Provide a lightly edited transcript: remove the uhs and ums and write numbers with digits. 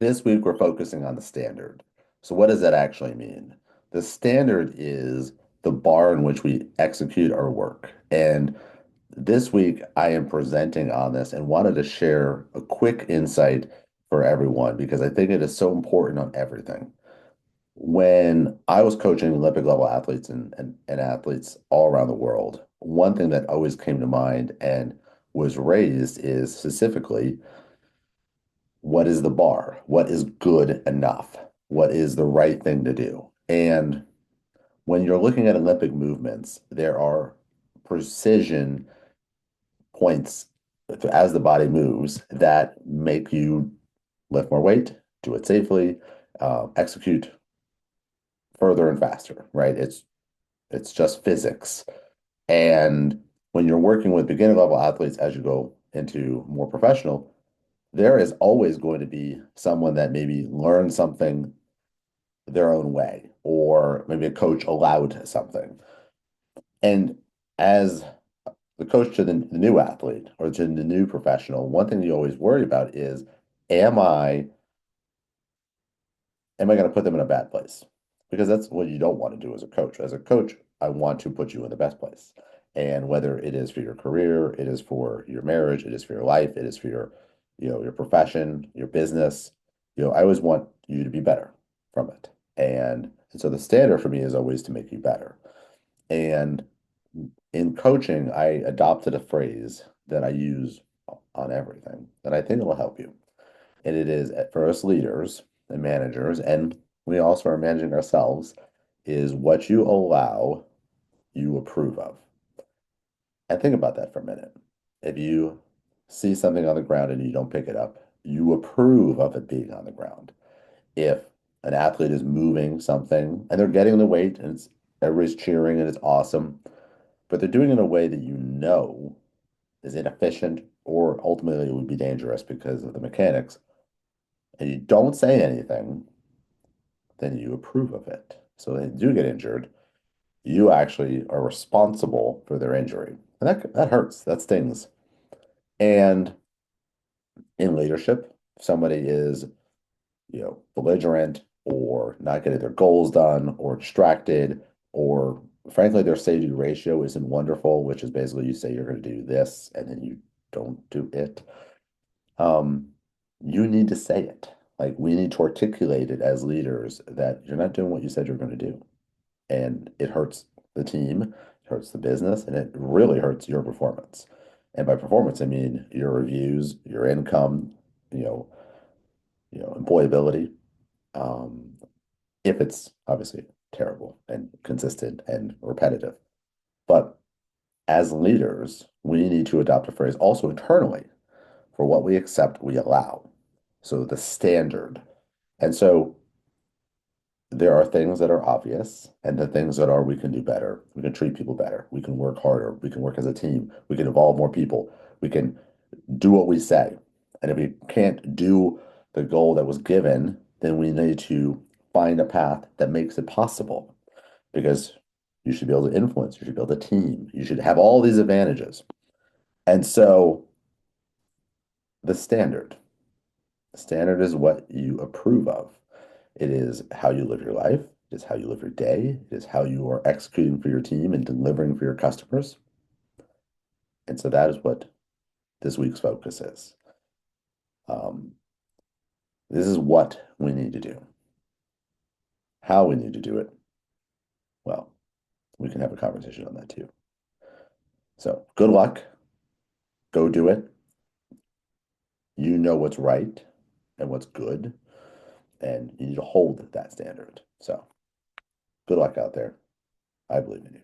This week, we're focusing on the standard. So, what does that actually mean? The standard is the bar in which we execute our work. And this week, I am presenting on this and wanted to share a quick insight for everyone because I think it is so important on everything. When I was coaching Olympic level athletes and athletes all around the world, one thing that always came to mind and was raised is specifically what is the bar? What is good enough? What is the right thing to do? And when you're looking at Olympic movements, there are precision points as the body moves that make you lift more weight, do it safely, execute further and faster, right? It's just physics. And when you're working with beginner level athletes as you go into more professional, there is always going to be someone that maybe learned something their own way, or maybe a coach allowed something. And as the coach to the new athlete or to the new professional, one thing you always worry about is, am I am I going to put them in a bad place? Because that's what you don't want to do as a coach. As a coach, I want to put you in the best place. And whether it is for your career, it is for your marriage, it is for your life, it is for your profession, your business, I always want you to be better from it. And so the standard for me is always to make you better. And in coaching, I adopted a phrase that I use on everything that I think will help you. And it is for us leaders and managers, and we also are managing ourselves, is what you allow, you approve of. And think about that for a minute. If you see something on the ground and you don't pick it up, you approve of it being on the ground. If an athlete is moving something and they're getting the weight and everybody's cheering and it's awesome, but they're doing it in a way that you know is inefficient or ultimately would be dangerous because of the mechanics, and you don't say anything, then you approve of it. So they do get injured, you actually are responsible for their injury. And that hurts, that stings. And in leadership, if somebody is, belligerent or not getting their goals done or distracted, or frankly, their say-do ratio isn't wonderful, which is basically you say you're going to do this and then you don't do it. Um, you need to say it. Like we need to articulate it as leaders that you're not doing what you said you're going to do. And it hurts the team, it hurts the business, and it really hurts your performance. And by performance, I mean your reviews, your income, you know, employability. Um, if it's obviously terrible and consistent and repetitive. But as leaders, we need to adopt a phrase also internally for what we accept, we allow. So the standard. And so there are things that are obvious and the things that are we can do better. We can treat people better. We can work harder. We can work as a team. We can involve more people. We can do what we say. And if we can't do the goal that was given, then we need to find a path that makes it possible because you should be able to influence, you should build a team, you should have all these advantages. And so the standard, the standard is what you approve of. It is how you live your life. It is how you live your day. It is how you are executing for your team and delivering for your customers. And so that is what this week's focus is. Um, this is what we need to do. How we need to do it, well, we can have a conversation on that too. So good luck. Go do it. You know what's right and what's good, and you need to hold that standard. So good luck out there. I believe in you.